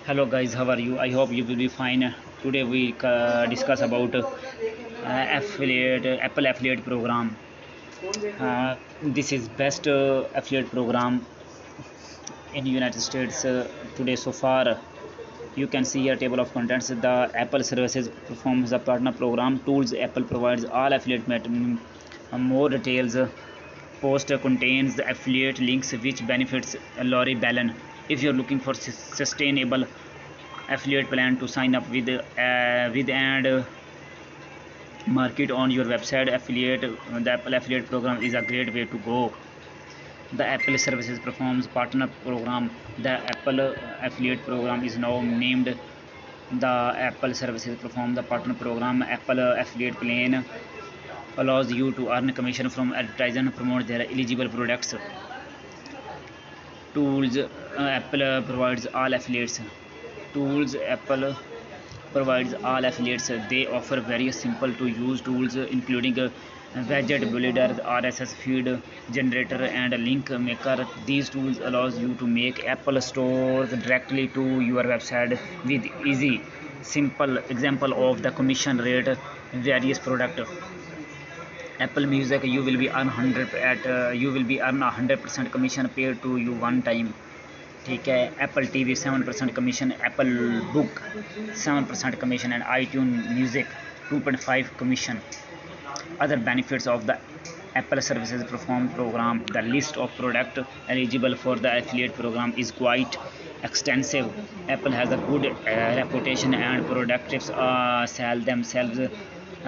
Hello guys, how are you? I hope you will be fine. Today we discuss about affiliate Apple affiliate program. This is best affiliate program in United States today so far. You can see here table of contents. The Apple services performs the partner program tools. Apple provides all affiliate more details. Post contains the affiliate links which benefits Lori Ballon. If you're looking for sustainable affiliate plan to sign up with and market on your website, affiliate the Apple affiliate program is a great way to go. The Apple services performs partner program. The Apple affiliate program is now named the Apple services perform the partner program. Apple affiliate plan allows you to earn commission from advertising and promote their eligible products. Tools Apple provides all affiliates. Tools Apple provides all affiliates. They offer very simple to use tools including widget builder, RSS feed generator, and link maker. These tools allows you to make Apple stores directly to your website with easy simple example of the commission rate various product. Apple Music, you will be earn 100% commission paid to you one time. ठीक है. Apple TV 7% commission, Apple Book 7% commission, and iTunes Music 2.5 commission. Other benefits of the Apple Services Perform program. The list of product eligible for the affiliate program is quite extensive. Apple has a good reputation and products sell themselves.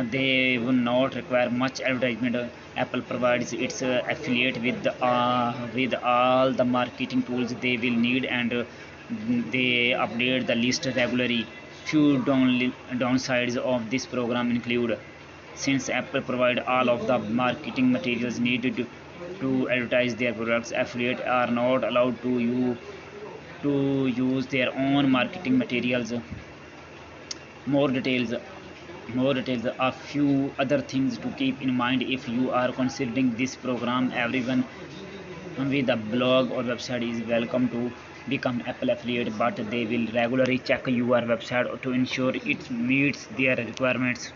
They will not require much advertisement. Apple provides its affiliate with all the marketing tools they will need, and they update the list regularly. Few downsides of this program include: since Apple provide all of the marketing materials needed to advertise their products, affiliates are not allowed to use their own marketing materials. More details. More details. A few other things to keep in mind if you are considering this program. Everyone with a blog or website is welcome to become Apple affiliate, but they will regularly check your website to ensure it meets their requirements.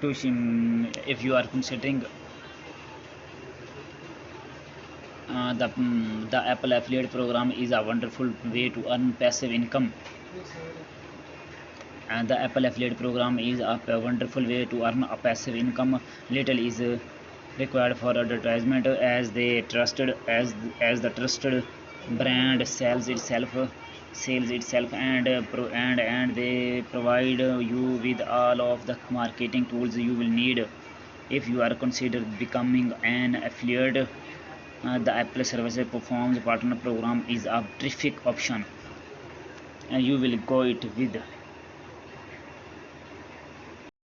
If you are considering the Apple affiliate program is a wonderful way to earn passive income. And the Apple affiliate program is a wonderful way to earn a passive income. Little is required for advertisement as the trusted brand sells itself, and they provide you with all of the marketing tools you will need. If you are considered becoming an affiliate, the Apple Services Performs Partner Program is a terrific option, and you will go it with.